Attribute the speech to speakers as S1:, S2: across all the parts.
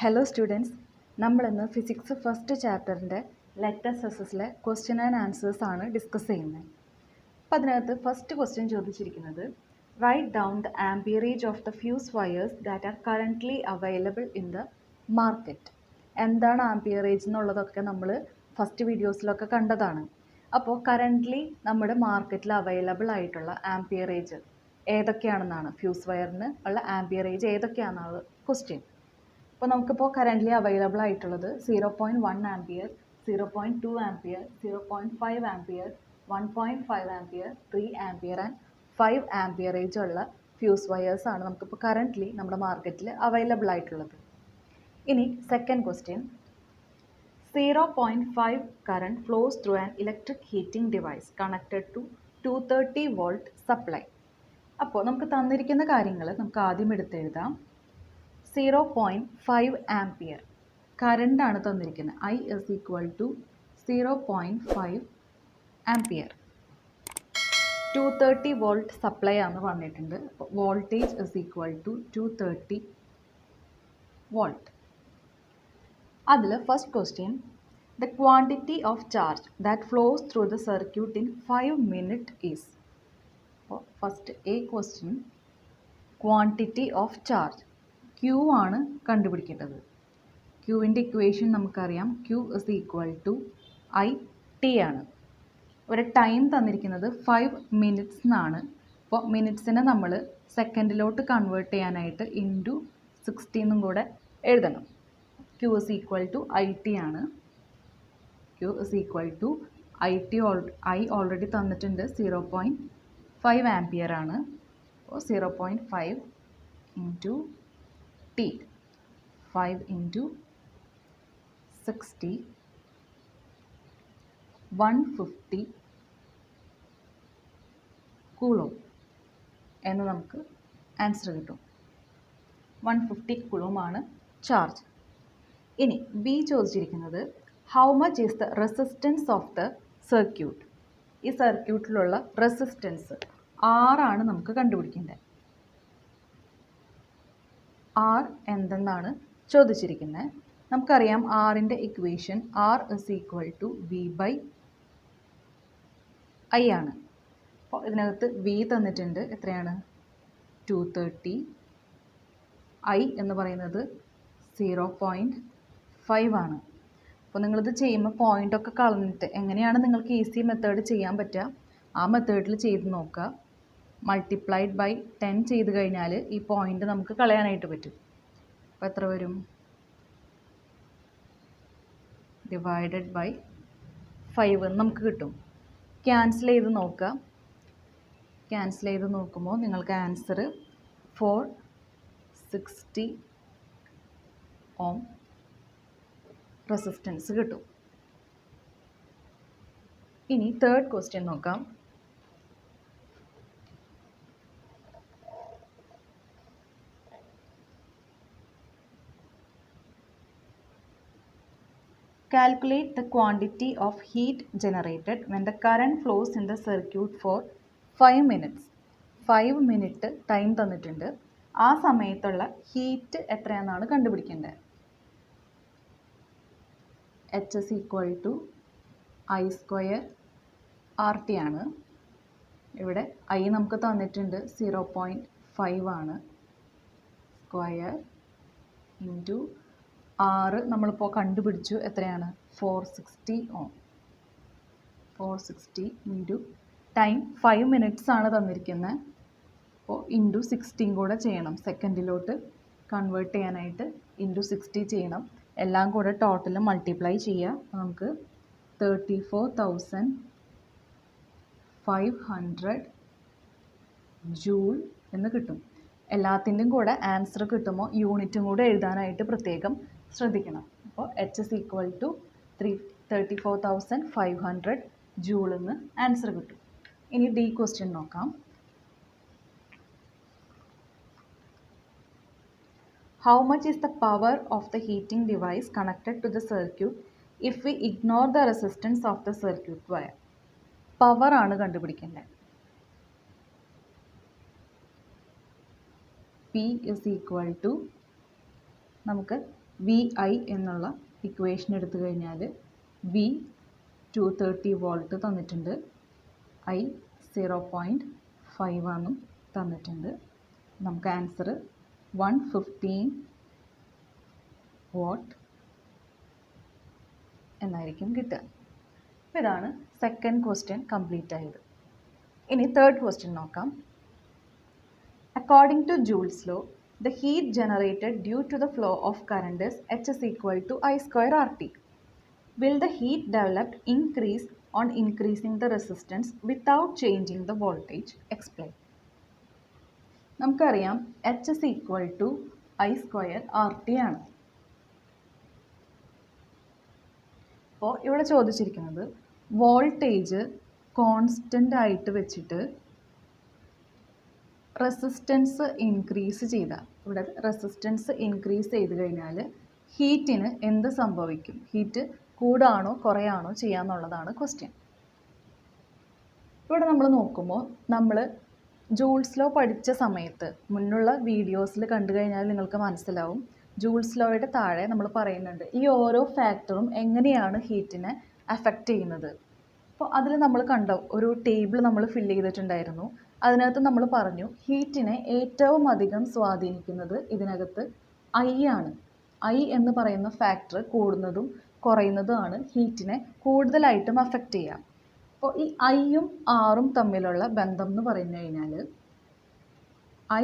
S1: Hello students, നമ്മളിന്ന് physics first ചാപ്റ്ററിൻ്റെ let's എസസിലെ ക്വസ്റ്റ്യൻ ആൻഡ് ആൻസേഴ്സ് ആണ് ഡിസ്കസ് ചെയ്യുന്നത്. അപ്പോൾ അതിനകത്ത് ഫസ്റ്റ് ക്വസ്റ്റ്യൻ ചോദിച്ചിരിക്കുന്നത് write down the amperage of the fuse wires that are currently available in the market. എന്താണ് ആംപിയറേജ് എന്നുള്ളതൊക്കെ നമ്മൾ ഫസ്റ്റ് വീഡിയോസിലൊക്കെ കണ്ടതാണ്. അപ്പോൾ കറൻ്റ്ലി നമ്മുടെ മാർക്കറ്റിൽ അവൈലബിൾ ആയിട്ടുള്ള ആംപിയറേജ് ഏതൊക്കെയാണെന്നാണ്, ഫ്യൂസ് വയറിന് ഉള്ള ആംപിയറേജ് ഏതൊക്കെയാണെന്നാണ് ക്വസ്റ്റ്യൻ. അപ്പോൾ നമുക്കിപ്പോൾ കറൻ്റ്ലി അവൈലബിൾ ആയിട്ടുള്ളത് 0.1 ampere, 0.2 ampere, 0.5 ampere, 1.5 ampere, 3 ampere and 5 amperage ഉള്ള ഫ്യൂസ് വയേഴ്സ് ആണ് നമുക്കിപ്പോൾ കറൻ്റ്ലി നമ്മുടെ മാർക്കറ്റിൽ അവൈലബിൾ ആയിട്ടുള്ളത്. ഇനി second question, 0.5 current flows through an electric heating device connected to 230 volt supply. അപ്പോൾ നമുക്ക് തന്നിരിക്കുന്ന കാര്യങ്ങൾ നമുക്ക് ആദ്യം എടുത്തെഴുതാം. 0.5 ആംപിയർ കറണ്ടാണ് തന്നിരിക്കുന്നത്. I is equal to 0.5 ampere. 230 volt supply ആണ് പറഞ്ഞിട്ടുണ്ട്. അപ്പോൾ voltage is equal to 230 volt. അതിൽ first question, the quantity of charge that flows through the circuit in 5 minutes is. അപ്പോൾ first A question, quantity of charge Q ആണ് കണ്ടുപിടിക്കേണ്ടത്. ക്യൂവിൻ്റെ equation നമുക്കറിയാം, Q is equal to IT ആണ്. ഒരു time തന്നിരിക്കുന്നത് 5 minutes എന്നാണ്. അപ്പോൾ മിനിറ്റ്സിനെ നമ്മൾ സെക്കൻഡിലോട്ട് കൺവേർട്ട് ചെയ്യാനായിട്ട് ഇൻറ്റു 60 എന്നും കൂടെ എഴുതണം. Q is equal to IT ആണ്. Q is equal to IT I already തന്നിട്ടുണ്ട്, 0.5 ആംപിയർ ആണ്. അപ്പോൾ 0.5 ഇൻറ്റു T, 5 into 60, 150 കൂളോം എന്ന് നമുക്ക് ആൻസർ കിട്ടും. 150 കൂളോമാണ് ചാർജ്. ഇനി ബി ചോദിച്ചിരിക്കുന്നത്, how much is the resistance of the circuit. ഈ സർക്യൂട്ടിലുള്ള റെസിസ്റ്റൻസ് R ആണ് നമുക്ക് കണ്ടുപിടിക്കേണ്ടത്. R എന്തെന്നാണ് ചോദിച്ചിരിക്കുന്നത്. നമുക്കറിയാം ആറിൻ്റെ equation R is equal to V by I ആണ്. അപ്പോൾ ഇതിനകത്ത് V തന്നിട്ടുണ്ട്, എത്രയാണ്? 230. I എന്ന് പറയുന്നത് 0.5 ആണ്. അപ്പോൾ നിങ്ങളിത് ചെയ്യുമ്പോൾ പോയിൻ്റൊക്കെ കളഞ്ഞിട്ട് എങ്ങനെയാണ് നിങ്ങൾക്ക് ഈസി മെത്തേഡ് ചെയ്യാൻ പറ്റുക ആ മെത്തേഡിൽ ചെയ്ത് നോക്കുക. മൾട്ടിപ്ലൈഡ് ബൈ 10 ചെയ്ത് കഴിഞ്ഞാൽ ഈ പോയിൻ്റ് നമുക്ക് കളയാനായിട്ട് പറ്റും. അപ്പോൾ എത്ര വരും? ഡിവൈഡഡ് ബൈ 5 എന്ന് നമുക്ക് കിട്ടും. ക്യാൻസൽ ചെയ്ത് നോക്കുക. ക്യാൻസൽ ചെയ്ത് നോക്കുമ്പോൾ നിങ്ങൾക്ക് ആൻസർ 460 ഓം റെസിസ്റ്റൻസ് കിട്ടും. ഇനി തേർഡ് ക്വസ്റ്റ്യൻ നോക്കാം. Calculate the quantity of heat generated when the current flows in the circuit for 5 minutes. 5 minute time തന്നിട്ടുണ്ട്. ആ സമയത്തുള്ള ഹീറ്റ് എത്രയാണെന്നാണ് കണ്ടുപിടിക്കേണ്ടത്. H is equal to I square RT ആണ്. ഇവിടെ I നമുക്ക് തന്നിട്ടുണ്ട് 0.5 ആണ്. സ്ക്വയർ ഇൻറ്റു R നമ്മളിപ്പോൾ കണ്ടുപിടിച്ചു, എത്രയാണ്? 460 ഓം. 460 ഇൻറ്റു ടൈം 5 മിനിറ്റ്സ് ആണ് തന്നിരിക്കുന്നത്. അപ്പോൾ ഇൻറ്റു 60 കൂടെ ചെയ്യണം, സെക്കൻഡിലോട്ട് കൺവേർട്ട് ചെയ്യാനായിട്ട് ഇൻറ്റു 60 ചെയ്യണം. എല്ലാം കൂടെ ടോട്ടൽ മൾട്ടിപ്ലൈ ചെയ്യുക. നമുക്ക് 34,500 ജൂൾ എന്ന് കിട്ടും. എല്ലാത്തിൻ്റെയും കൂടെ ആൻസർ കിട്ടുമ്പോൾ യൂണിറ്റും കൂടെ എഴുതാനായിട്ട് പ്രത്യേകം ശ്രദ്ധിക്കണം. അപ്പോൾ H is equal to 34,500 joule എന്ന് ആൻസർ കിട്ടും. ഇനി ഡി ക്വസ്റ്റ്യൻ നോക്കാം. How much is the power of the heating device connected to the circuit if we ignore the resistance of the circuit wire. Power ആണ് കണ്ടുപിടിക്കേണ്ടത്. P is equal to നമുക്ക് V I എന്നുള്ള equation എടുത്തു കഴിഞ്ഞാൽ V 230 volt തന്നിട്ടുണ്ട്, I 0.5 ആണെന്നും തന്നിട്ടുണ്ട്. നമുക്ക് ആൻസർ 115 വാട്ട് എന്നായിരിക്കും കിട്ടുക. അപ്പോൾ ഇതാണ് സെക്കൻഡ് ക്വസ്റ്റ്യൻ കംപ്ലീറ്റ് ആയത്. ഇനി തേർഡ് ക്വസ്റ്റ്യൻ നോക്കാം. According to Joule's law, the heat generated due to the flow of current is H is equal to I square RT. Will the heat developed increase on increasing the resistance without changing the voltage? Explain. നമുക്കറിയാം H is equal to I square RT ആണ്. അപ്പോൾ ഇവിടെ ചോദിച്ചിരിക്കുന്നത് voltage constant ആയിട്ട് വെച്ചിട്ട് resistance increase ചെയ്താൽ, ഇവിടെ resistance increase ചെയ്ത് കഴിഞ്ഞാൽ ഹീറ്റിന് എന്ത് സംഭവിക്കും, ഹീറ്റ് കൂടാണോ കുറയാണോ ചെയ്യാന്നുള്ളതാണ് ക്വസ്റ്റ്യൻ. ഇവിടെ നമ്മൾ നോക്കുമ്പോൾ നമ്മൾ ജൂൾസ് ലോ പഠിച്ച സമയത്ത് മുന്നുള്ള വീഡിയോസിൽ കണ്ടു കഴിഞ്ഞാൽ നിങ്ങൾക്ക് മനസ്സിലാവും, ജൂൾസ് ലോയുടെ താഴെ നമ്മൾ പറയുന്നുണ്ട് ഈ ഓരോ ഫാക്ടറും എങ്ങനെയാണ് ഹീറ്റിനെ അഫക്റ്റ് ചെയ്യുന്നത്. അപ്പോൾ അതിൽ നമ്മൾ കണ്ട ഒരു ടേബിൾ നമ്മൾ ഫില്ല് ചെയ്തിട്ടുണ്ടായിരുന്നു. അതിനകത്ത് നമ്മൾ പറഞ്ഞു ഹീറ്റിനെ ഏറ്റവും അധികം സ്വാധീനിക്കുന്നത് ഇതിനകത്ത് ഐ ആണ്. ഐ എന്ന് പറയുന്ന ഫാക്ടർ കൂടുന്നതും കുറയുന്നതുമാണ് ഹീറ്റിനെ കൂടുതലായിട്ടും അഫക്റ്റ് ചെയ്യുക. അപ്പോൾ ഈ ഐയും ആറും തമ്മിലുള്ള ബന്ധം എന്ന് പറഞ്ഞു കഴിഞ്ഞാൽ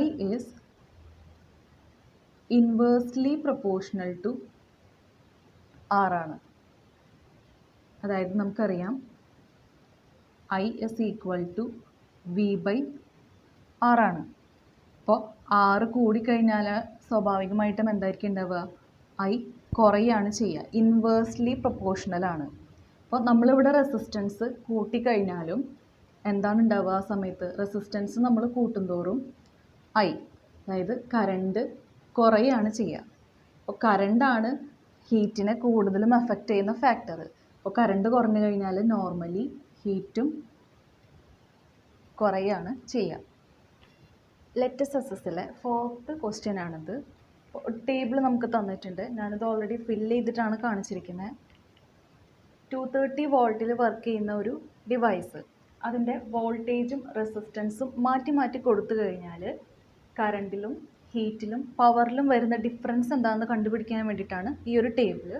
S1: I is inversely proportional to R ആണ്. അതായത് നമുക്കറിയാം I is equal to V by R ആണ്. അപ്പോൾ ആറ് കൂടിക്കഴിഞ്ഞാൽ സ്വാഭാവികമായിട്ടും എന്തായിരിക്കും ഉണ്ടാവുക, ഐ കുറയാണ് ചെയ്യുക, ഇൻവേഴ്സ്ലി പ്രൊപ്പോർഷണൽ ആണ്. അപ്പോൾ നമ്മളിവിടെ റെസിസ്റ്റൻസ് കൂട്ടിക്കഴിഞ്ഞാലും എന്താണ് ഉണ്ടാവുക, ആ സമയത്ത് റെസിസ്റ്റൻസ് നമ്മൾ കൂട്ടുന്തോറും ഐ, അതായത് കറണ്ട് കുറയാണ് ചെയ്യുക. അപ്പോൾ കറണ്ടാണ് ഹീറ്റിനെ കൂടുതലും അഫക്റ്റ് ചെയ്യുന്ന ഫാക്ടർ. അപ്പോൾ കറണ്ട് കുറഞ്ഞു കഴിഞ്ഞാൽ നോർമലി ഹീറ്റും കുറയാണ് ചെയ്യുക. ലെറ്റസ് എസ്എസിലെ ഫോർത്ത് ക്വസ്റ്റ്യൻ ആണിത്. ടേബിൾ നമുക്ക് തന്നിട്ടുണ്ട്, ഞാനിത് ഓൾറെഡി ഫില്ല് ചെയ്തിട്ടാണ് കാണിച്ചിരിക്കുന്നത്. 230 വോൾട്ടിൽ വർക്ക് ചെയ്യുന്ന ഒരു ഡിവൈസ്, അതിൻ്റെ വോൾട്ടേജും റെസിസ്റ്റൻസും മാറ്റി മാറ്റി കൊടുത്തു കഴിഞ്ഞാൽ കറണ്ടിലും ഹീറ്റിലും പവറിലും വരുന്ന ഡിഫറൻസ് എന്താണെന്ന് കണ്ടുപിടിക്കാൻ വേണ്ടിയിട്ടാണ് ഈ ഒരു ടേബിൾ.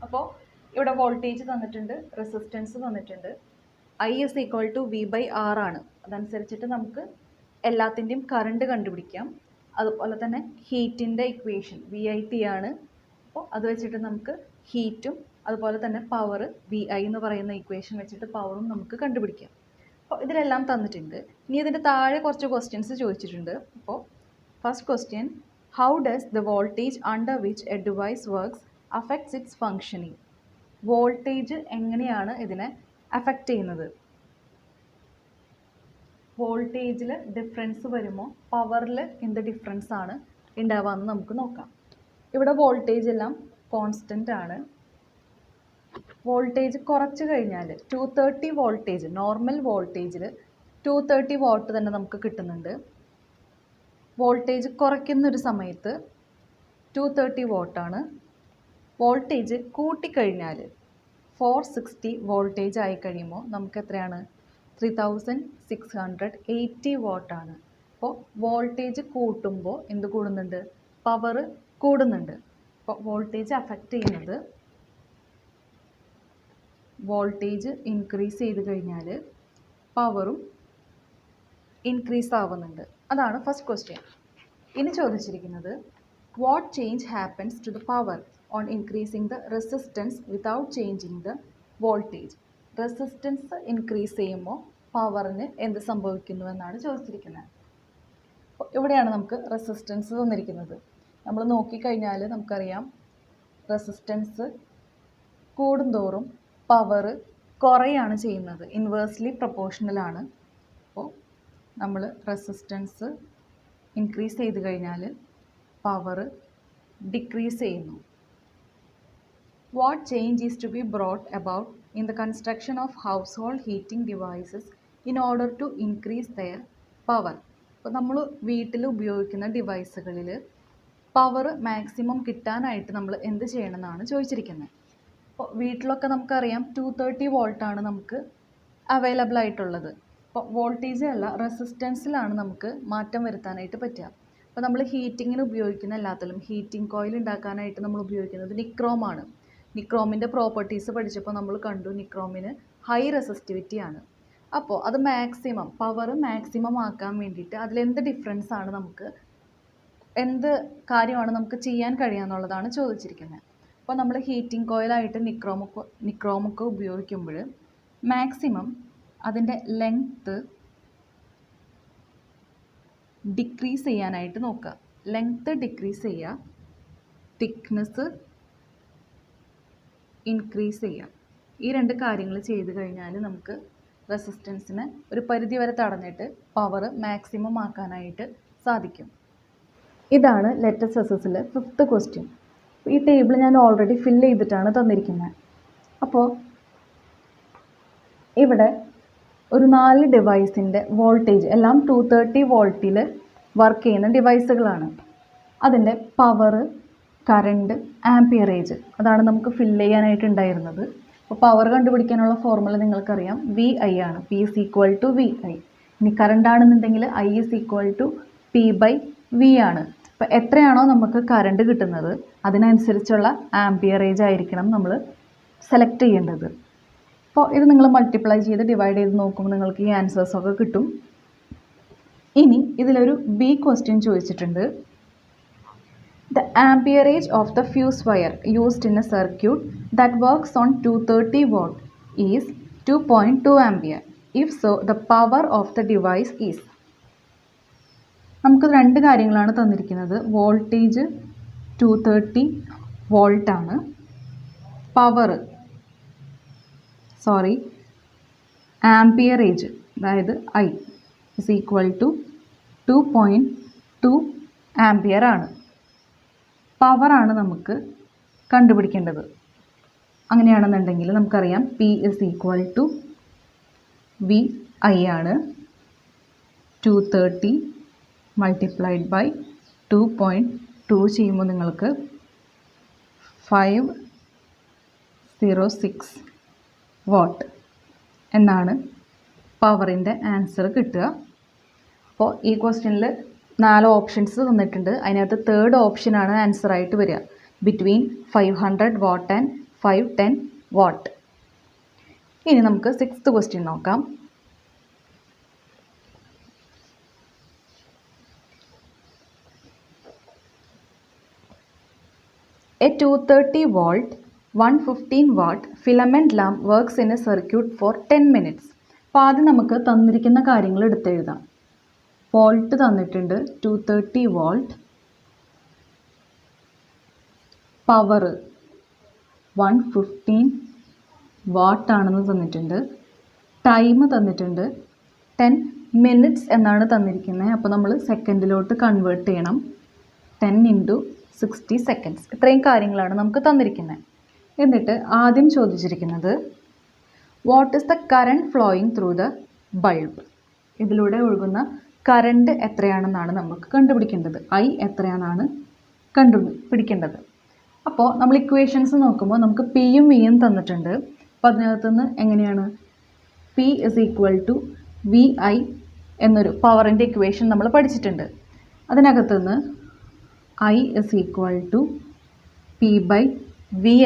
S1: അപ്പോൾ ഇവിടെ വോൾട്ടേജ് തന്നിട്ടുണ്ട്, റെസിസ്റ്റൻസ് തന്നിട്ടുണ്ട്, I is equal to V by R ആണ്. അതനുസരിച്ചിട്ട് നമുക്ക് എല്ലാത്തിൻ്റെയും കറണ്ട് കണ്ടുപിടിക്കാം. അതുപോലെ തന്നെ ഹീറ്റിൻ്റെ ഇക്വേഷൻ വി ഐ ടി ആണ്. അപ്പോൾ അത് വെച്ചിട്ട് നമുക്ക് ഹീറ്റും അതുപോലെ തന്നെ പവർ വി ഐ എന്ന് പറയുന്ന ഇക്വേഷൻ വെച്ചിട്ട് പവറും നമുക്ക് കണ്ടുപിടിക്കാം. അപ്പോൾ ഇതിലെല്ലാം തന്നിട്ടുണ്ട്. ഇനി ഇതിൻ്റെ താഴെ കുറച്ച് ക്വസ്റ്റ്യൻസ് ചോദിച്ചിട്ടുണ്ട്. അപ്പോൾ first question, how does the voltage under which A device works affects it's functioning? Voltage എങ്ങനെയാണ് ഇതിനെ അഫക്റ്റ് ചെയ്യുന്നത്? വോൾട്ടേജിൽ ഡിഫറൻസ് വരുമ്പോൾ പവറിൽ എന്ത് ഡിഫറൻസ് ആണ് ഉണ്ടാവുകയെന്ന് നമുക്ക് നോക്കാം. ഇവിടെ വോൾട്ടേജ് എല്ലാം കോൺസ്റ്റൻ്റ് ആണ്. വോൾട്ടേജ് കുറച്ച് കഴിഞ്ഞാൽ 230 വോൾട്ടേജ്, നോർമൽ വോൾട്ടേജിൽ 230 വാട്ട് തന്നെ നമുക്ക് കിട്ടുന്നുണ്ട്. വോൾട്ടേജ് കുറയ്ക്കുന്നൊരു സമയത്ത് 230 വാട്ടാണ്. വോൾട്ടേജ് കൂട്ടിക്കഴിഞ്ഞാൽ 460 വോൾട്ടേജ് ആയി കഴിയുമ്പോൾ നമുക്ക് എത്രയാണ്, 3680 വാട്ടാണ്. അപ്പോൾ വോൾട്ടേജ് കൂട്ടുമ്പോൾ എന്ത് കൂടുന്നുണ്ട്, പവർ കൂടുന്നുണ്ട്. അപ്പോൾ വോൾട്ടേജ് അഫക്റ്റ് ചെയ്യുന്നത്, വോൾട്ടേജ് ഇൻക്രീസ് ചെയ്ത് കഴിഞ്ഞാൽ പവറും ഇൻക്രീസ് ആവുന്നുണ്ട്. അതാണ് ഫസ്റ്റ് ക്വസ്റ്റ്യൻ. ഇനി ചോദിച്ചിരിക്കുന്നത്, what change happens to the power on increasing the resistance without changing the voltage? Resistance increase ചെയ്യുമ്പോൾ പവറിന് എന്ത് സംഭവിക്കുന്നു എന്നാണ് ചോദിച്ചിരിക്കുന്നത്. അപ്പോൾ ഇവിടെയാണ് നമുക്ക് റെസിസ്റ്റൻസ് തന്നിരിക്കുന്നത്. നമ്മൾ നോക്കിക്കഴിഞ്ഞാൽ നമുക്കറിയാം റെസിസ്റ്റൻസ് കൂടുന്തോറും പവർ കുറയാണ് ചെയ്യുന്നത്, ഇൻവേഴ്സ്ലി പ്രൊപ്പോർഷണൽ ആണ്. അപ്പോൾ നമ്മൾ റെസിസ്റ്റൻസ് ഇൻക്രീസ് ചെയ്ത് കഴിഞ്ഞാൽ പവർ ഡിക്രീസ് ചെയ്യുന്നു. What change is to be brought about in the construction of household heating devices in order to increase their power? അപ്പോൾ നമ്മൾ വീട്ടിൽ ഉപയോഗിക്കുന്ന ഡിവൈസുകളിൽ പവർ മാക്സിമം കിട്ടാനായിട്ട് നമ്മൾ എന്ത് ചെയ്യണമെന്നാണ് ചോദിച്ചിരിക്കുന്നത്. അപ്പോൾ വീട്ടിലൊക്കെ നമുക്കറിയാം 230 വോൾട്ടാണ് നമുക്ക് അവൈലബിൾ ആയിട്ടുള്ളത്. അപ്പോൾ വോൾട്ടേജ് അല്ല, റെസിസ്റ്റൻസിലാണ് നമുക്ക് മാറ്റം വരുത്താനായിട്ട് പറ്റുക. അപ്പോൾ നമ്മൾ ഹീറ്റിങ്ങിന് ഉപയോഗിക്കുന്ന എല്ലാത്തിലും ഹീറ്റിംഗ് കോയിൽ ഉണ്ടാക്കാനായിട്ട് നമ്മൾ ഉപയോഗിക്കുന്നത് നിക്രോമാണ്. നിക്രോമിൻ്റെ പ്രോപ്പർട്ടീസ് പഠിച്ചപ്പോൾ നമ്മൾ കണ്ടു നിക്രോമിന് ഹൈ റെസിസ്റ്റിവിറ്റി ആണ്. അപ്പോൾ അത് മാക്സിമം പവർ മാക്സിമം ആക്കാൻ വേണ്ടിയിട്ട് അതിലെന്ത് ഡിഫറൻസ് ആണ് നമുക്ക്, എന്ത് കാര്യമാണ് നമുക്ക് ചെയ്യാൻ കഴിയുക എന്നുള്ളതാണ് ചോദിച്ചിരിക്കുന്നത്. അപ്പോൾ നമ്മൾ ഹീറ്റിംഗ് കോയിലായിട്ട് നിക്രോമൊക്കെ ഉപയോഗിക്കുമ്പോൾ മാക്സിമം അതിൻ്റെ ലെങ്ത്ത് ഡിക്രീസ് ചെയ്യാനായിട്ട് നോക്കുക. ലെങ്ത്ത് ഡിക്രീസ് ചെയ്യുക, തിക്നെസ് ഇൻക്രീസ് ചെയ്യുക. ഈ രണ്ട് കാര്യങ്ങൾ ചെയ്ത് കഴിഞ്ഞാൽ നമുക്ക് റെസിസ്റ്റൻസിനെ ഒരു പരിധി വരെ തടഞ്ഞിട്ട് പവർ മാക്സിമം ആക്കാനായിട്ട് സാധിക്കും. ഇതാണ് ലെറ്റസ്റ്റ് എസ്എസിലെ 5th ക്വസ്റ്റ്യൻ. ഈ ടേബിൾ ഞാൻ ഓൾറെഡി ഫില്ല് ചെയ്തിട്ടാണ് തന്നിരിക്കുന്നത്. അപ്പോൾ ഇവിടെ ഒരു 4 ഡിവൈസിൻ്റെ വോൾട്ടേജ് എല്ലാം 230 വോൾട്ടിൽ വർക്ക് ചെയ്യുന്ന ഡിവൈസുകളാണ്. അതിൻ്റെ പവർ, കറണ്ട്, ആംപിയറേജ് അതാണ് നമുക്ക് ഫില്ല് ചെയ്യാനായിട്ടുണ്ടായിരുന്നത്. അപ്പോൾ പവർ കണ്ടുപിടിക്കാനുള്ള ഫോർമുല നിങ്ങൾക്കറിയാം, VI ആണ്. P is equal to VI. ഇനി കറണ്ട് ആണെന്നുണ്ടെങ്കിൽ I is equal to P/V ആണ്. അപ്പോൾ എത്രയാണോ നമുക്ക് കറണ്ട് കിട്ടുന്നത് അതിനനുസരിച്ചുള്ള ആംപിയറേജ് ആയിരിക്കണം നമ്മൾ സെലക്ട് ചെയ്യേണ്ടത്. അപ്പോൾ ഇത് നിങ്ങൾ മൾട്ടിപ്ലൈ ചെയ്ത് ഡിവൈഡ് ചെയ്ത് നോക്കുമ്പോൾ നിങ്ങൾക്ക് ഈ ആൻസേഴ്സൊക്കെ കിട്ടും. ഇനി ഇതിലൊരു B ക്വസ്റ്റ്യൻ ചോദിച്ചിട്ടുണ്ട്. The amperage of the fuse wire used in a circuit that works on 230 watt is 2.2 ampere. If so, the power of the device is. നമുക്ക് രണ്ട് കാര്യങ്ങളാണ് തന്നിരിക്കുന്നത്. വോൾട്ടേജ് 230 വോൾട്ട് ആണ്. ആംപിയറേജ് അതായത് I is equal to 2.2 ampere ആണ്. പവറാണ് നമുക്ക് കണ്ടുപിടിക്കേണ്ടത്. അങ്ങനെയാണെന്നുണ്ടെങ്കിൽ നമുക്കറിയാം P is equal to VI ആണ്. 230 മൾട്ടിപ്ലൈഡ് ബൈ 2.2 ചെയ്യുമ്പോൾ നിങ്ങൾക്ക് 506 വാട്ട് എന്നാണ് പവറിൻ്റെ ആൻസർ കിട്ടുക. അപ്പോൾ ഈ ക്വസ്റ്റ്യനിൽ 4 ഓപ്ഷൻസ് തന്നിട്ടുണ്ട്. അതിനകത്ത് 3rd ഓപ്ഷനാണ് ആൻസർ ആയിട്ട് വരിക, ബിറ്റ്വീൻ 500 വാട്ട് ആൻഡ് 510 വാട്ട്. ഇനി നമുക്ക് 6th ക്വസ്റ്റ്യൻ നോക്കാം. A 230 volt 115 watt filament lamp works in a circuit for 10 minutes. അപ്പോൾ ആദ്യം നമുക്ക് തന്നിരിക്കുന്ന കാര്യങ്ങൾ എടുത്തെഴുതാം. വോൾട്ട് തന്നിട്ടുണ്ട് 230 വോൾട്ട്, പവർ 115 വാട്ട് ആണെന്ന് തന്നിട്ടുണ്ട്, ടൈം തന്നിട്ടുണ്ട് 10 മിനിറ്റ്സ് എന്നാണ് തന്നിരിക്കുന്നത്. അപ്പോൾ നമ്മൾ സെക്കൻഡിലോട്ട് കൺവേർട്ട് ചെയ്യണം. 10 × 60 സെക്കൻഡ്സ്. ഇത്രയും കാര്യങ്ങളാണ് നമുക്ക് തന്നിരിക്കുന്നത്. എന്നിട്ട് ആദ്യം ചോദിച്ചിരിക്കുന്നത് what is the current flowing through the bulb. ഇതിലൂടെ ഒഴുകുന്ന കറണ്ട് എത്രയാണെന്നാണ് നമുക്ക് കണ്ടുപിടിക്കേണ്ടത്. I എത്രയാണെന്നാണ് കണ്ടുപിടിക്കേണ്ടത്. അപ്പോൾ നമ്മൾ ഇക്വേഷൻസ് നോക്കുമ്പോൾ നമുക്ക് Pയും Vയും തന്നിട്ടുണ്ട്. അപ്പോൾ അതിനകത്തുനിന്ന് എങ്ങനെയാണ് P is equal to VI എന്നൊരു പവറിൻ്റെ ഇക്വേഷൻ നമ്മൾ പഠിച്ചിട്ടുണ്ട്. അതിനകത്തുനിന്ന് I is equal to P/V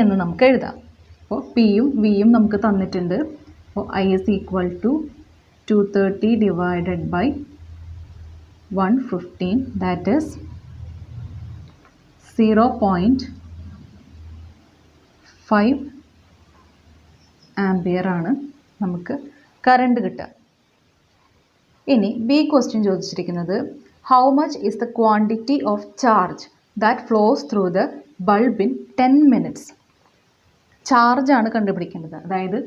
S1: എന്ന് നമുക്ക് എഴുതാം. അപ്പോൾ Pയും Vയും നമുക്ക് തന്നിട്ടുണ്ട്. അപ്പോൾ I is equal to 230 divided by 115, that is 0.5 ampere ആണ് നമുക്ക് കറണ്ട് കിട്ടുക. ഇനി B ക്വസ്റ്റ്യൻ ചോദിച്ചിരിക്കുന്നത് how much is the quantity of charge that flows through the bulb in 10 minutes. ചാർജാണ് കണ്ടുപിടിക്കേണ്ടത്, അതായത്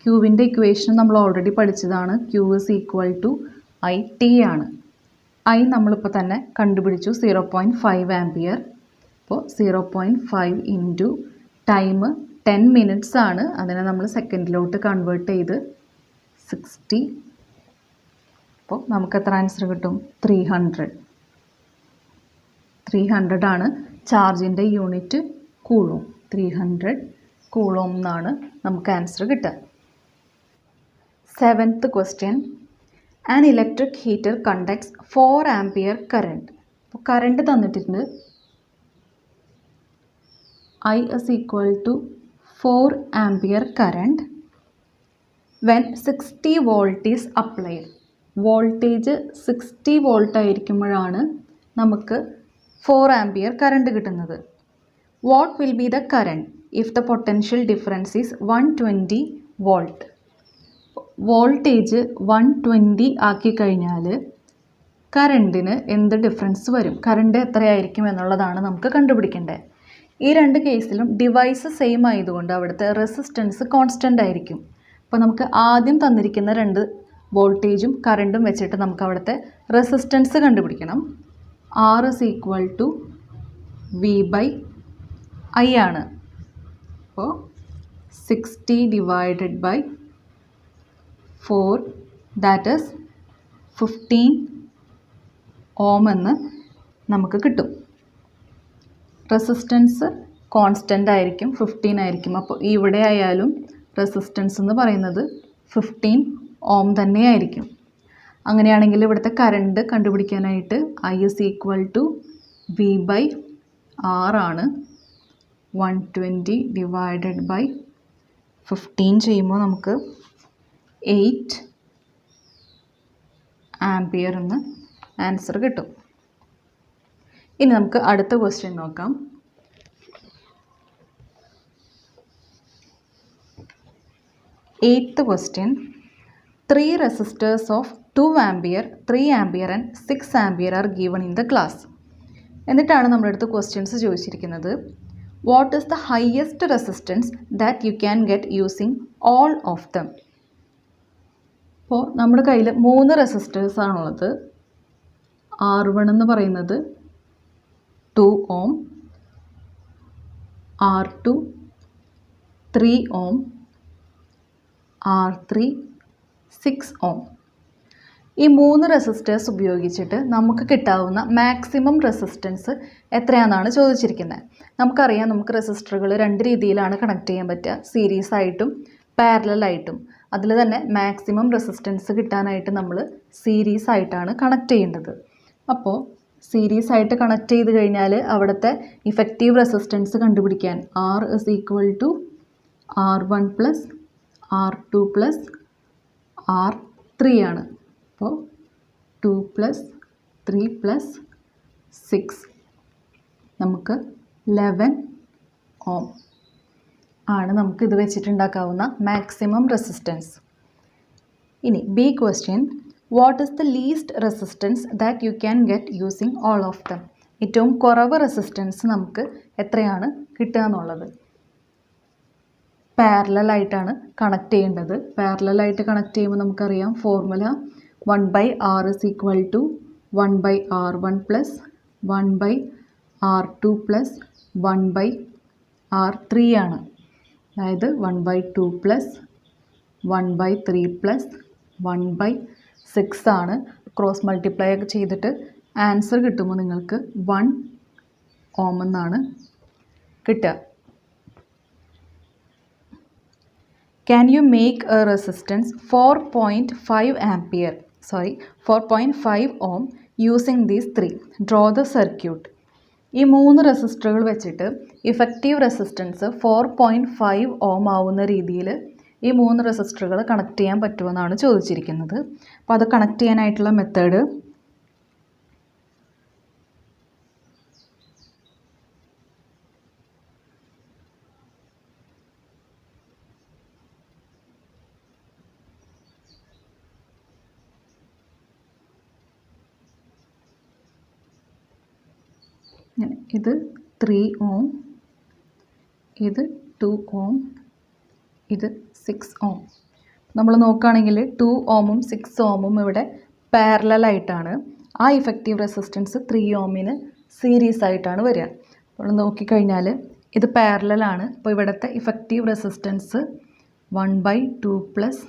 S1: ക്യൂവിൻ്റെ ഇക്വേഷൻ നമ്മൾ ഓൾറെഡി പഠിച്ചതാണ്. Q is equal to IT ആണ്. I നമ്മളിപ്പോൾ തന്നെ കണ്ടുപിടിച്ചു 0.5 ആംപിയർ. അപ്പോൾ 0.5 ഇൻറ്റു ടൈം 10 മിനിറ്റ്സ് ആണ്. അതിനെ നമ്മൾ സെക്കൻഡിലോട്ട് കൺവേർട്ട് ചെയ്ത് 60. അപ്പോൾ നമുക്ക് എത്ര ആൻസർ കിട്ടും? 300. 300 ആണ് ചാർജിൻ്റെ യൂണിറ്റ് കൂളോം. 300 കൂളോം എന്നാണ് നമുക്ക് ആൻസർ കിട്ടുക. 7th question. An electric heater conducts 4 ampere current. അപ്പോൾ കറണ്ട് തന്നിട്ടുണ്ട്. I is equal to 4 ampere current when 60 volt is applied. Voltage 60 volt ആയിരിക്കുമ്പോഴാണ് നമുക്ക് 4 ആംപിയർ കറണ്ട് കിട്ടുന്നത്. What will be the current if the potential difference is 120 volt. Voltage 120 ആക്കി കഴിഞ്ഞാൽ കറണ്ടിന് എന്ത് difference വരും, current എത്രയായിരിക്കും എന്നുള്ളതാണ് നമുക്ക് കണ്ടുപിടിക്കേണ്ടത്. ഈ രണ്ട് കേസിലും ഡിവൈസ് സെയിം ആയതുകൊണ്ട് അവിടുത്തെ റെസിസ്റ്റൻസ് കോൺസ്റ്റൻ്റ് ആയിരിക്കും. അപ്പോൾ നമുക്ക് ആദ്യം തന്നിരിക്കുന്ന രണ്ട് വോൾട്ടേജും കറണ്ടും വെച്ചിട്ട് നമുക്ക് അവിടുത്തെ റെസിസ്റ്റൻസ് കണ്ടുപിടിക്കണം. R is equal to V/I ആണ്. അപ്പോൾ 60 divided by 4 that is 15 ohm എന്ന് നമുക്ക് കിട്ടും. റെസിസ്റ്റൻസ് കോൺസ്റ്റൻ്റ് ആയിരിക്കും, 15 ആയിരിക്കും. അപ്പോൾ ഇവിടെ ആയാലും റെസിസ്റ്റൻസ് എന്ന് പറയുന്നത് 15 ഓം തന്നെയായിരിക്കും. അങ്ങനെയാണെങ്കിൽ ഇവിടുത്തെ കറണ്ട് കണ്ടുപിടിക്കാനായിട്ട് I is equal to V/R ആണ്. 120 divided by 15 ചെയ്യുമ്പോൾ നമുക്ക് 8 ആംപിയർ എന്ന് ആൻസർ കിട്ടും. ഇനി നമുക്ക് അടുത്ത ക്വസ്റ്റ്യൻ നോക്കാം. Eighth question. 3 resistors of 2 ampere, 3 ampere and 6 ampere are given in the class. എന്നിട്ടാണ് നമ്മുടെ അടുത്ത് ക്വസ്റ്റ്യൻസ് ചോദിച്ചിരിക്കുന്നത്. What is the highest resistance that you can get using all of them. അപ്പോൾ നമ്മുടെ കയ്യിൽ 3 റെസിസ്റ്റേഴ്സ് ആണുള്ളത്. R1 എന്ന് പറയുന്നത് 2 ohm, R2 3 ohm, R3 6 ohm. ഈ 3 റെസിസ്റ്റേഴ്സ് ഉപയോഗിച്ചിട്ട് നമുക്ക് കിട്ടാവുന്ന മാക്സിമം റെസിസ്റ്റൻസ് എത്രയാണെന്നാണ് ചോദിച്ചിരിക്കുന്നത്. നമുക്കറിയാം, നമുക്ക് റെസിസ്റ്ററുകൾ 2 രീതിയിലാണ് കണക്ട് ചെയ്യാൻ പറ്റുക, സീരീസ് ആയിട്ടും പാരലൽ ആയിട്ടും. അതിൽ തന്നെ മാക്സിമം റെസിസ്റ്റൻസ് കിട്ടാനായിട്ട് നമ്മൾ സീരീസ് ആയിട്ടാണ് കണക്ട് ചെയ്യേണ്ടത്. അപ്പോൾ സീരീസ് ആയിട്ട് കണക്ട് ചെയ്ത് കഴിഞ്ഞാൽ അവിടുത്തെ ഇഫക്റ്റീവ് റെസിസ്റ്റൻസ് കണ്ടുപിടിക്കാൻ R is equal to R1 plus R2 plus R3 ആണ്. അപ്പോൾ 2 plus 3 plus 6 നമുക്ക് 11 ohm ആണ് നമുക്ക് ഇത് വെച്ചിട്ടുണ്ടാക്കാവുന്ന മാക്സിമം റെസിസ്റ്റൻസ്. ഇനി B question. What is the least resistance that you can get using all of them. ഏറ്റവും കുറവ് റെസിസ്റ്റൻസ് നമുക്ക് എത്രയാണ് കിട്ടുക എന്നുള്ളത്. പാരലലായിട്ടാണ് കണക്ട് ചെയ്യേണ്ടത്. പാരലലായിട്ട് കണക്ട് ചെയ്യുമ്പോൾ നമുക്കറിയാം formula 1/R is equal to 1/R1 plus 1/R2 plus 1/R3 ആണ്. അതായത് 1/2 plus 1/3 plus 1/6 ആണ്. ക്രോസ് മൾട്ടിപ്ലൈ ഒക്കെ ചെയ്തിട്ട് ആൻസർ കിട്ടുമ്പോൾ നിങ്ങൾക്ക് 1 ohm എന്നാണ് കിട്ടുക. Can you make a resistance 4.5 ohm using these 3? Draw the circuit. ഈ 3 റെസിസ്റ്ററുകൾ വെച്ചിട്ട് ഇഫക്റ്റീവ് റെസിസ്റ്റൻസ് 4.5 ohm ആവുന്ന രീതിയിൽ ഈ 3 റെസിസ്റ്ററുകൾ കണക്ട് ചെയ്യാൻ പറ്റുമെന്നാണ് ചോദിച്ചിരിക്കുന്നത്. അപ്പോൾ അത് കണക്ട് ചെയ്യാനായിട്ടുള്ള മെത്തേഡ് ഇത് 3 ohm, ഇത് 2 ohm, ഇത് 6 ohm. നമ്മൾ നോക്കുകയാണെങ്കിൽ 2 ohmഉം 6 ohmഉം ഇവിടെ പാരലലായിട്ടാണ്. ആ ഇഫക്റ്റീവ് റെസിസ്റ്റൻസ് 3 ohmന് സീരീസ് ആയിട്ടാണ് വരിക. അപ്പോൾ നോക്കിക്കഴിഞ്ഞാൽ ഇത് പാരലലാണ്. അപ്പോൾ ഇവിടുത്തെ ഇഫക്റ്റീവ് റെസിസ്റ്റൻസ് 1/2 പ്ലസ്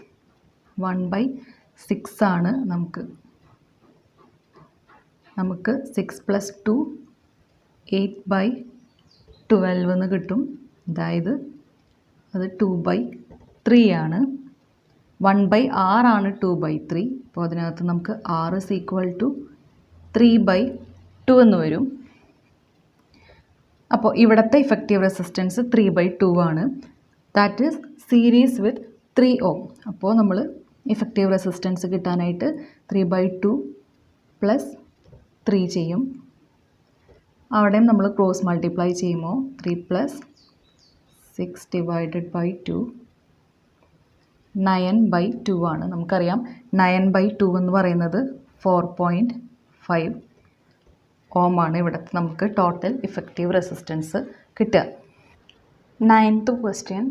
S1: 1/6 ആണ്. നമുക്ക് 6 + 2 8/12 എന്ന് കിട്ടും. അതായത് അത് 2/3 ആണ്. 1/r ആണ് 2/3. അപ്പോൾ അതിനകത്ത് നമുക്ക് r is equal to 3/2 എന്ന് വരും. അപ്പോൾ ഇവിടുത്തെ ഇഫക്റ്റീവ് റെസിസ്റ്റൻസ് 3/2 ആണ്. That is series with 3 ohm. അപ്പോൾ നമ്മൾ ഇഫക്റ്റീവ് റെസിസ്റ്റൻസ് കിട്ടാനായിട്ട് 3/2 + 3 ചെയ്യും. അവിടെയും നമ്മൾ ക്രോസ് മൾട്ടിപ്ലൈ ചെയ്യുമ്പോൾ 3 + 6 / 2 9/2 ആണ്. നമുക്കറിയാം 9/2 എന്ന് പറയുന്നത് 4.5 ohm ആണ്. ഇവിടുത്തെ നമുക്ക് ടോട്ടൽ ഇഫക്റ്റീവ് റെസിസ്റ്റൻസ് കിട്ടുക. 9th question.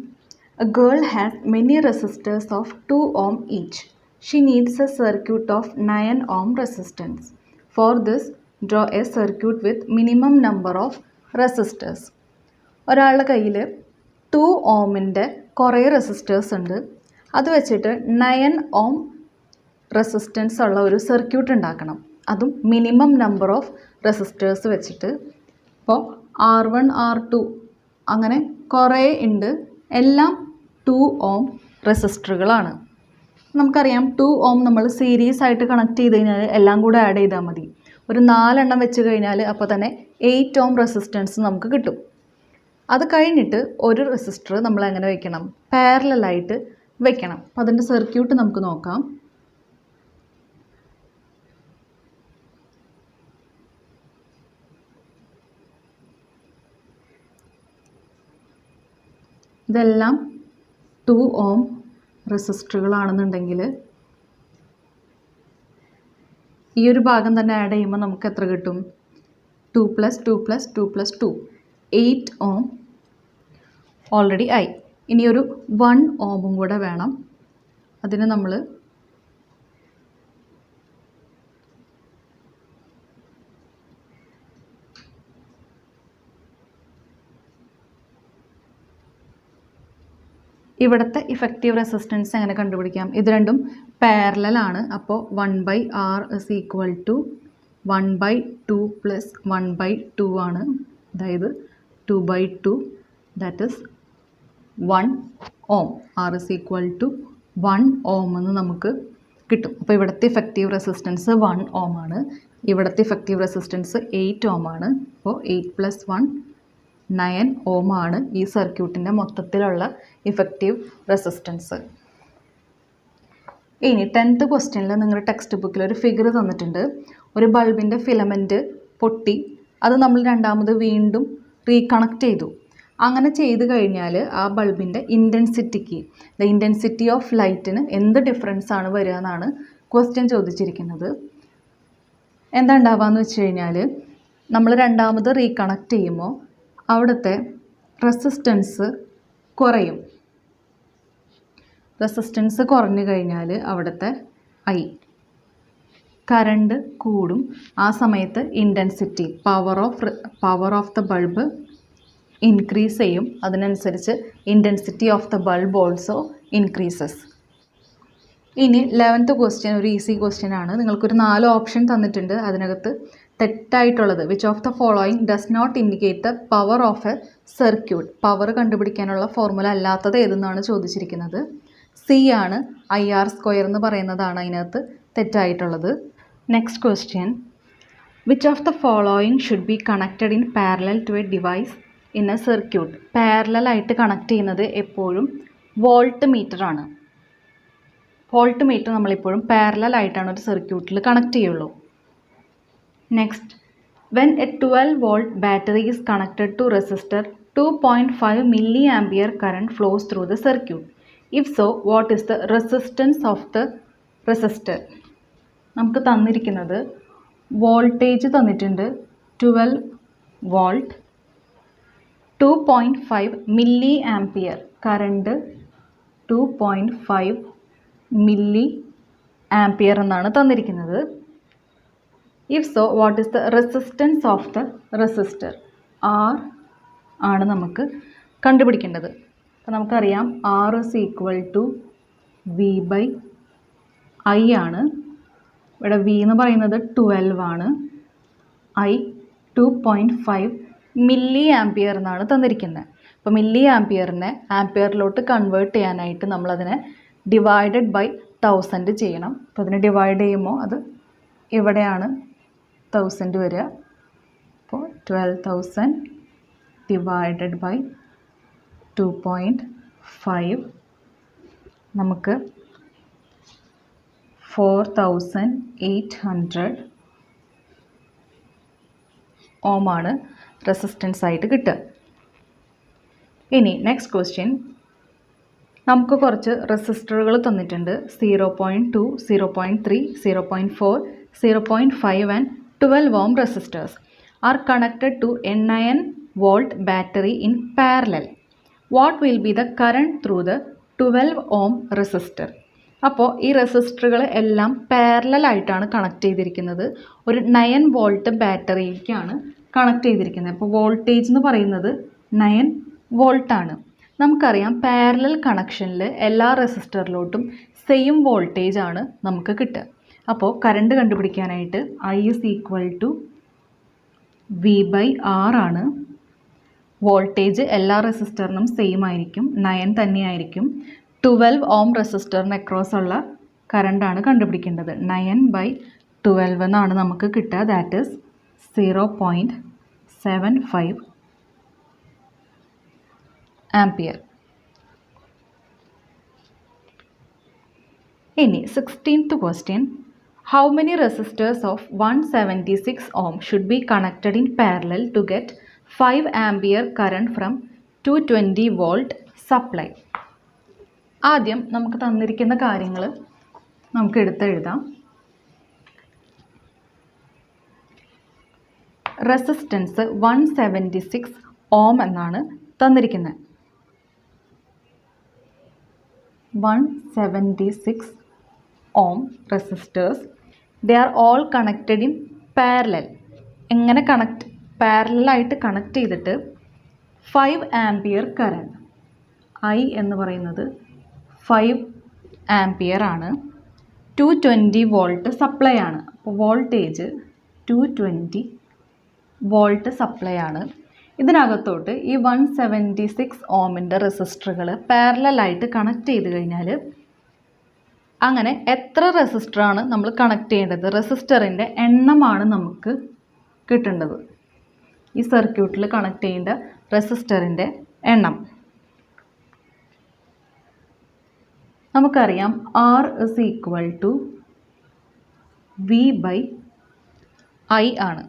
S1: A girl has many resistors of 2 ohm each. She needs a circuit of 9 ohm resistance. For this, draw a circuit with minimum number of resistors. ഒരാളുടെ കയ്യിൽ 2 ohmൻ്റെ കുറേ resistors ഉണ്ട്. അത് വെച്ചിട്ട് 9 ohm resistance ഉള്ള ഒരു circuit ഉണ്ടാക്കണം. അതും മിനിമം നമ്പർ ഓഫ് റെസിസ്റ്റേഴ്സ് വെച്ചിട്ട്. അപ്പോൾ R1 R2 അങ്ങനെ കുറേ ഉണ്ട്. എല്ലാം 2 ohm റെസിസ്റ്ററുകളാണ്. നമുക്കറിയാം 2 ohm നമ്മൾ സീരീസ് ആയിട്ട് കണക്ട് ചെയ്ത് കഴിഞ്ഞാൽ എല്ലാം കൂടെ ആഡ് ചെയ്താൽ മതി. ഒരു 4 എണ്ണം വെച്ച് കഴിഞ്ഞാൽ അപ്പോൾ തന്നെ 8 ohm റെസിസ്റ്റൻസ് നമുക്ക് കിട്ടും. അത് കഴിഞ്ഞിട്ട് ഒരു റെസിസ്റ്റർ നമ്മൾ എങ്ങനെ വെക്കണം? പാരലലായിട്ട് വെക്കണം. അപ്പോൾ അതിൻ്റെ സർക്യൂട്ട് നമുക്ക് നോക്കാം. ഇതെല്ലാം 2 ohm റെസിസ്റ്ററുകളാണെന്നുണ്ടെങ്കിൽ ഈ ഒരു ഭാഗം തന്നെ ആഡ് ചെയ്യുമ്പോൾ നമുക്ക് എത്ര കിട്ടും? 2 + 2 + 2 + 2 8 ohm ഓൾറെഡി ആയി. ഇനി ഒരു 1 ohm കൂടെ വേണം. അതിന് നമ്മൾ ഇവിടുത്തെ ഇഫക്റ്റീവ് റെസിസ്റ്റൻസ് എങ്ങനെ കണ്ടുപിടിക്കാം? ഇത് രണ്ടും പാരലലാണ്. അപ്പോൾ 1/r is equal to 1/2 + 1/2 ആണ്. അതായത് 2/2 that is 1 ohm. r is equal to 1 ohm എന്ന് നമുക്ക് കിട്ടും. അപ്പോൾ ഇവിടുത്തെ ഇഫക്റ്റീവ് റെസിസ്റ്റൻസ് 1 ohm ആണ്. ഇവിടുത്തെ ഇഫക്റ്റീവ് റെസിസ്റ്റൻസ് 8 ohm ആണ്. അപ്പോൾ 8 + 1 9 ohm ആണ് ഈ സർക്യൂട്ടിൻ്റെ മൊത്തത്തിലുള്ള ഇഫക്റ്റീവ് റെസിസ്റ്റൻസ്. ഇനി 10th ക്വസ്റ്റ്യനിൽ നിങ്ങളുടെ ടെക്സ്റ്റ് ബുക്കിൽ ഒരു ഫിഗർ തന്നിട്ടുണ്ട്. ഒരു ബൾബിൻ്റെ ഫിലമെൻറ്റ് പൊട്ടി അത് നമ്മൾ രണ്ടാമത് വീണ്ടും റീകണക്ട് ചെയ്തു. അങ്ങനെ ചെയ്ത് കഴിഞ്ഞാൽ ആ ബൾബിൻ്റെ ഇൻറ്റൻസിറ്റിക്ക് ദ ഇൻറ്റൻസിറ്റി ഓഫ് ലൈറ്റിന് എന്ത് ഡിഫറൻസ് ആണ് വരിക എന്നാണ് ക്വസ്റ്റ്യൻ ചോദിച്ചിരിക്കുന്നത്. എന്താ ഉണ്ടാവുകയെന്ന് വെച്ച് കഴിഞ്ഞാൽ നമ്മൾ രണ്ടാമത് റീകണക്ട് ചെയ്യുമ്പോൾ അവിടുത്തെ റെസിസ്റ്റൻസ് കുറയും. റെസിസ്റ്റൻസ് കുറഞ്ഞു കഴിഞ്ഞാൽ അവിടുത്തെ കറണ്ട് കൂടും. ആ സമയത്ത് intensity power of the bulb increase ചെയ്യും. അതിനനുസരിച്ച് intensity of the bulb also increases. ഇനി 11th ക്വസ്റ്റ്യൻ ഒരു ഈസി ക്വസ്റ്റ്യൻ ആണ്. നിങ്ങൾക്കൊരു 4 ഓപ്ഷൻ തന്നിട്ടുണ്ട്. അതിനകത്ത് തെറ്റായിട്ടുള്ളത് which of the following does not indicate the power of a circuit. Power കണ്ടുപിടിക്കാനുള്ള ഫോർമുല അല്ലാത്തത് ഏതെന്നാണ് ചോദിച്ചിരിക്കുന്നത്. സി ആണ്. IR² എന്ന് പറയുന്നതാണ് അതിനകത്ത് തെറ്റായിട്ടുള്ളത്. Next question. Which of the following should be connected in parallel to a device in a circuit. പാരലലായിട്ട് കണക്ട് ചെയ്യുന്നത് എപ്പോഴും വോൾട്ട് മീറ്റർ ആണ്. വോൾട്ട് മീറ്റർ നമ്മളെപ്പോഴും പാരലലായിട്ടാണ് ഒരു സർക്യൂട്ടിൽ കണക്ട് ചെയ്യുള്ളൂ. Next. When a 12 volt battery is connected to resistor 2.5 milliampere current flows through the circuit. If so, what is the resistance of the resistor? നമുക്ക് തന്നിരിക്കുന്നത് വോൾട്ടേജ് തന്നിട്ടുണ്ട് 12 volt 2.5 milli ampere current 2.5 milli ampere എന്നാണ് തന്നിരിക്കുന്നത്. If so what is the resistance of the resistor? R ആണ് നമുക്ക് കണ്ടുപിടിക്കേണ്ടത്. അപ്പോൾ നമുക്കറിയാം R is equal to V/I ആണ്. ഇവിടെ V എന്ന് പറയുന്നത് 12 ആണ്. I 2.5 മില്ലി ആംപിയർ എന്നാണ് തന്നിരിക്കുന്നത്. അപ്പോൾ മില്ലി ആംപിയറിനെ ആംപിയറിലോട്ട് കൺവേർട്ട് ചെയ്യാനായിട്ട് നമ്മളതിനെ ഡിവൈഡഡ് ബൈ 1000 ചെയ്യണം. അപ്പോൾ അതിനെ ഡിവൈഡ് ചെയ്യുമ്പോൾ അത് ഇവിടെയാണ് 1000 വരിക. അപ്പോൾ 12,000 ഡിവൈഡഡ് ബൈ 2.5 നമുക്ക് 4,800 ഓമാണ് റെസിസ്റ്റൻസ് ആയിട്ട് കിട്ടുക. ഇനി നെക്സ്റ്റ് ക്വസ്റ്റ്യൻ, നമുക്ക് കുറച്ച് റെസിസ്റ്ററുകൾ തന്നിട്ടുണ്ട്. 0.2, 0.3, 0.4, 0.5 and 12 ohm resistors are connected to a 9-volt battery in parallel. What will be the current through the 12 ohm resistor? അപ്പോൾ ഈ റെസിസ്റ്ററുകൾ എല്ലാം പാരലൽ ആയിട്ടാണ് കണക്ട് ചെയ്തിരിക്കുന്നത്. ഒരു 9 വോൾട്ട് ബാറ്ററിയിലേക്കാണ് കണക്ട് ചെയ്തിരിക്കുന്നത്. അപ്പോൾ വോൾട്ടേജ് എന്ന് പറയുന്നത് 9 വോൾട്ടാണ്. നമുക്കറിയാം പാരലൽ കണക്ഷനിൽ എല്ലാ റെസിസ്റ്ററിലോട്ടും സെയിം വോൾട്ടേജ് ആണ് നമുക്ക് കിട്ടുക. അപ്പോൾ കറണ്ട് കണ്ടുപിടിക്കാനായിട്ട് I is equal to V/R ആണ്. വോൾട്ടേജ് എല്ലാ റെസിസ്റ്ററിനും സെയിം ആയിരിക്കും, 9 തന്നെയായിരിക്കും. 12 ഓം റെസിസ്റ്ററിന് അക്രോസ് ഉള്ള കറണ്ടാണ് കണ്ടുപിടിക്കേണ്ടത്. 9/12 എന്നാണ് നമുക്ക് കിട്ടുക. That is 0.75 ampere. ഇനി 16th question, how many resistors of 176 ohm should be connected in parallel to get 5 ampere current from 220 volt supply? ആദ്യം നമുക്ക് തന്നിരിക്കുന്ന കാര്യങ്ങൾ നമുക്ക് എടുത്തെഴുതാം. റെസിസ്റ്റൻസ് 176 ഓം എന്നാണ് തന്നിരിക്കുന്നത്. 176 ohm resistors, they are all connected in parallel. എങ്ങനെ പാരലായിട്ട് കണക്ട് ചെയ്തിട്ട് 5 ആംപിയർ കറണ്ട്, I എന്ന് പറയുന്നത് 5 ആംപിയർ ആണ്. 220 വോൾട്ട് സപ്ലൈ ആണ്. അപ്പോൾ വോൾട്ടേജ് 220 വോൾട്ട് സപ്ലൈ ആണ്. ഇതിനകത്തോട്ട് ഈ 176 ഓമിൻ്റെ റെസിസ്റ്ററുകൾ പാരലായിട്ട് കണക്ട് ചെയ്ത് കഴിഞ്ഞാൽ അങ്ങനെ എത്ര റെസിസ്റ്ററാണ് നമ്മൾ കണക്ട് ചെയ്യേണ്ടത്, റെസിസ്റ്ററിൻ്റെ എണ്ണമാണ് നമുക്ക് കിട്ടേണ്ടത്. ഈ സർക്യൂട്ടിൽ കണക്ട് ചെയ്യേണ്ട റെസിസ്റ്ററിൻ്റെ എണ്ണം നമുക്കറിയാം. R is equal to V/I ആണ്.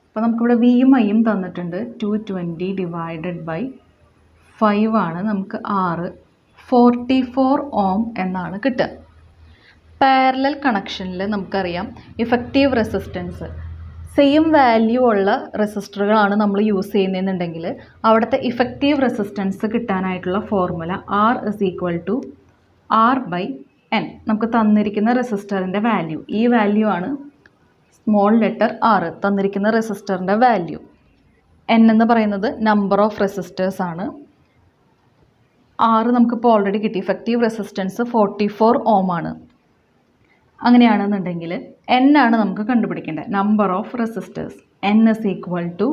S1: അപ്പോൾ നമുക്കിവിടെ വിയും ഐയും തന്നിട്ടുണ്ട്. 220 ഡിവൈഡഡ് ബൈ 5 ആണ് നമുക്ക് R 44 ഓം എന്നാണ് കിട്ടുക. പാരലൽ കണക്ഷനിൽ നമുക്കറിയാം ഇഫക്റ്റീവ് റെസിസ്റ്റൻസ് സെയിം വാല്യൂ ഉള്ള റെസിസ്റ്ററുകളാണ് നമ്മൾ യൂസ് ചെയ്യുന്നതെന്നുണ്ടെങ്കിൽ അവിടുത്തെ ഇഫക്റ്റീവ് റെസിസ്റ്റൻസ് കിട്ടാനായിട്ടുള്ള formula R is equal to R/N. നമുക്ക് തന്നിരിക്കുന്ന റെസിസ്റ്ററിൻ്റെ വാല്യൂ, ഈ വാല്യൂ ആണ് സ്മോൾ ലെറ്റർ R തന്നിരിക്കുന്ന റെസിസ്റ്ററിൻ്റെ വാല്യൂ. N എന്ന് പറയുന്നത് നമ്പർ ഓഫ് റെസിസ്റ്റേഴ്സ് ആണ്. R നമുക്കിപ്പോൾ ഓൾറെഡി കിട്ടി. ഇഫക്റ്റീവ് റെസിസ്റ്റൻസ് 44 ഓം ആണ്. അങ്ങനെയാണെന്നുണ്ടെങ്കിൽ N ആണ് നമുക്ക് കണ്ടുപിടിക്കേണ്ടത്, number of resistors. N is equal to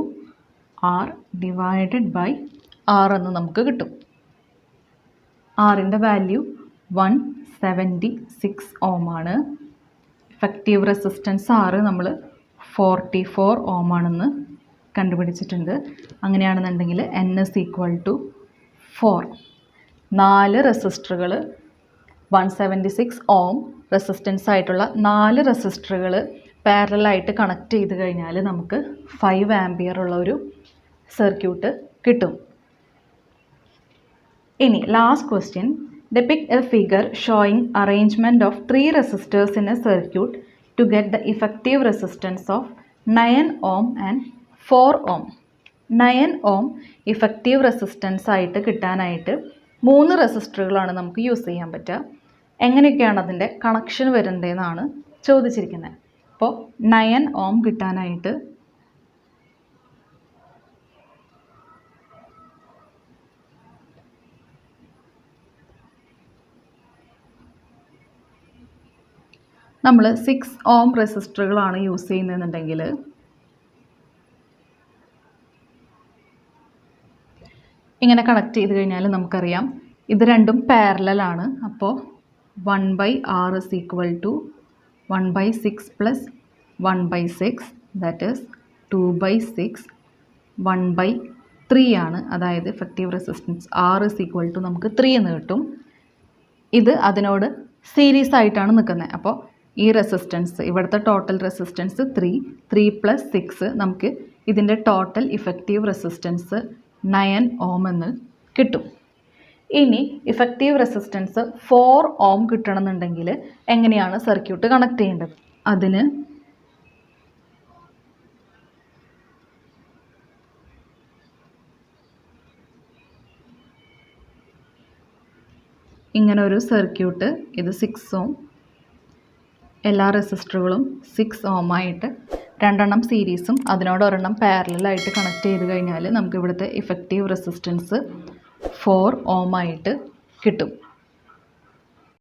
S1: R divided by R എന്ന് നമുക്ക് കിട്ടും. Rൻ്റെ വാല്യൂ 176 ഓം ആണ്. ഇഫക്റ്റീവ് റെസിസ്റ്റൻസ് R നമ്മൾ 44 ഓം ആണെന്ന് കണ്ടുപിടിച്ചിട്ടുണ്ട്. അങ്ങനെയാണെന്നുണ്ടെങ്കിൽ N is equal to 4. 4 റെസിസ്റ്ററുകൾ 176 ഓം റെസിസ്റ്റൻസ് ആയിട്ടുള്ള 4 റെസിസ്റ്ററുകൾ പാരലായിട്ട് കണക്ട് ചെയ്ത് കഴിഞ്ഞാൽ നമുക്ക് 5 ആംപിയർ ഉള്ള ഒരു സർക്യൂട്ട് കിട്ടും. ഇനി last question, depict a figure showing arrangement of 3 resistors in a circuit to get the effective resistance of 9 ohm and 4 ohm. 9 ohm effective resistance ആയിട്ട് കിട്ടാനായിട്ട് 3 റെസിസ്റ്ററുകളാണ് നമുക്ക് യൂസ് ചെയ്യാൻ പറ്റുക. എങ്ങനെയൊക്കെയാണ് അതിൻ്റെ കണക്ഷൻ വരേണ്ടതെന്നാണ് ചോദിച്ചിരിക്കുന്നത്. അപ്പോൾ 9 ohm കിട്ടാനായിട്ട് നമ്മൾ 6 ഓം റെസിസ്റ്ററുകളാണ് യൂസ് ചെയ്യുന്നതെന്നുണ്ടെങ്കിൽ ഇങ്ങനെ കണക്ട് ചെയ്ത് കഴിഞ്ഞാൽ നമുക്കറിയാം ഇത് രണ്ടും പാരലലാണ്. അപ്പോൾ 1/r is equal to 1/6 plus 1/6, that is 2/6. 1/3 ആണ്, അതായത് effective resistance R is equal to നമുക്ക് 3 എന്ന് കിട്ടും. ഇത് അതിനോട് സീരീസ് ആയിട്ടാണ് നിൽക്കുന്നത്. അപ്പോൾ ഈ റെസിസ്റ്റൻസ്, ഇവിടുത്തെ ടോട്ടൽ റെസിസ്റ്റൻസ് 3 + 6, നമുക്ക് ഇതിൻ്റെ ടോട്ടൽ ഇഫക്റ്റീവ് റെസിസ്റ്റൻസ് 9 ഓം എന്ന് കിട്ടും. ഇനി ഇഫക്റ്റീവ് റെസിസ്റ്റൻസ് 4 ഓം കിട്ടണമെന്നുണ്ടെങ്കിൽ എങ്ങനെയാണ് സർക്യൂട്ട് കണക്ട് ചെയ്യേണ്ടത്? അതിന് ഇങ്ങനെ ഒരു സർക്യൂട്ട്, ഇത് 6 ഓം, എല്ലാ റെസിസ്റ്ററുകളും 6 ഓം ആയിട്ട് 2 സീരീസും അതിനോട് 1 പാരലലായിട്ട് കണക്ട് ചെയ്ത് കഴിഞ്ഞാൽ നമുക്ക് ഇവിടുത്തെ ഇഫക്റ്റീവ് റെസിസ്റ്റൻസ് 4 ഓം ആയിട്ട് കിട്ടും.